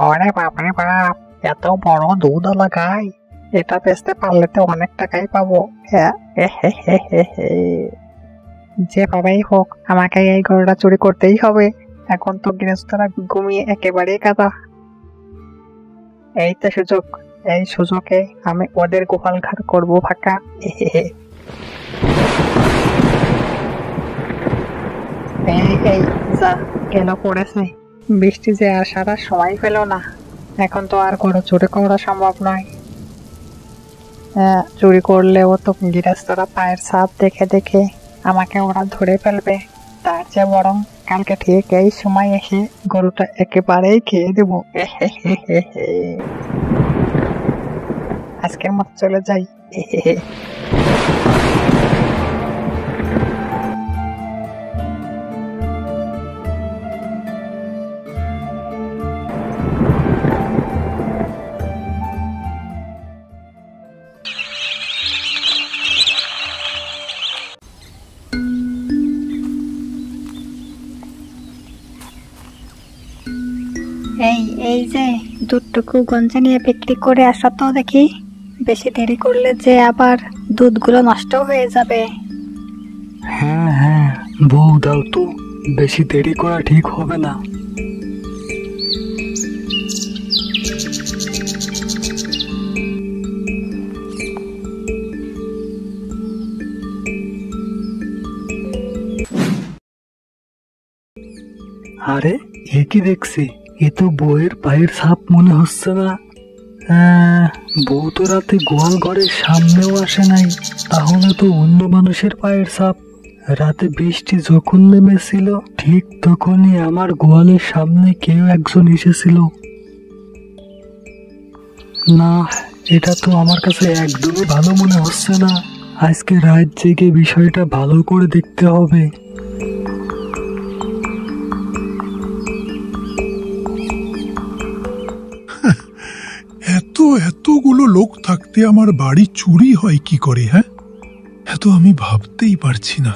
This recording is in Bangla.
ওরে বাপরে বাপ, এত বড় দুধওয়ালা গাই! এটা বেচতে পারলে তো অনেক টাকাই পাবো। হ্যাঁ, যেভাবেই হোক আমাকে এই গরুটা চুরি করতেই হবে। এখন তো গৃহস্থরা ঘুমিয়ে একেবারেই কাদা। এই তো সুযোগ, এই সুযোগে আমি ওদের গোপাল ঘাট করবো ফাঁকা। এই এই যা গেল পড়েছে। বৃষ্টি যে আর সারা সময় পেল না। এখন তো আর গরু চুরি করা সম্ভব নয়। হ্যাঁ, চুরি করলেও তো গৃহস্থরা পায়ের ছাপ দেখে দেখে আমাকে ওরা ধরে ফেলবে। তার চেয়ে বরং কালকে ঠিক এই সময় এসে গরুটা একেবারেই খেয়ে দেবো। আজকের মতো চলে যাই। এই এই যে দুধটুকু গঞ্জে নিয়ে বিক্রি করে আসা তো দেখি। বেশি দেরি করলে যে আবার দুধগুলো নষ্ট হয়ে যাবে। হ্যাঁ হ্যাঁ, বউ দাও তো, বেশি দেরি করা ঠিক হবে না। আরে এ কি দেখছি, এ তো বউয়ের পায়ের ছাপ মনে হচ্ছে না। বউ তো রাতে গোয়াল ঘরের সামনেও আসে নাই, তাহলে তো অন্য মানুষের পায়ের ছাপ। রাতে বৃষ্টি যখন নেমেছিল ঠিক তখনই আমার গোয়ালের সামনে কেউ একজন এসেছিল। না, এটা তো আমার কাছে একদমই ভালো মনে হচ্ছে না। আজকে রাত জেগে বিষয়টা ভালো করে দেখতে হবে। এতগুলো লোক থাকতে আমার বাড়ি চুরি হয় কি করে? হ্যাঁ, এত আমি ভাবতেই পারছি না।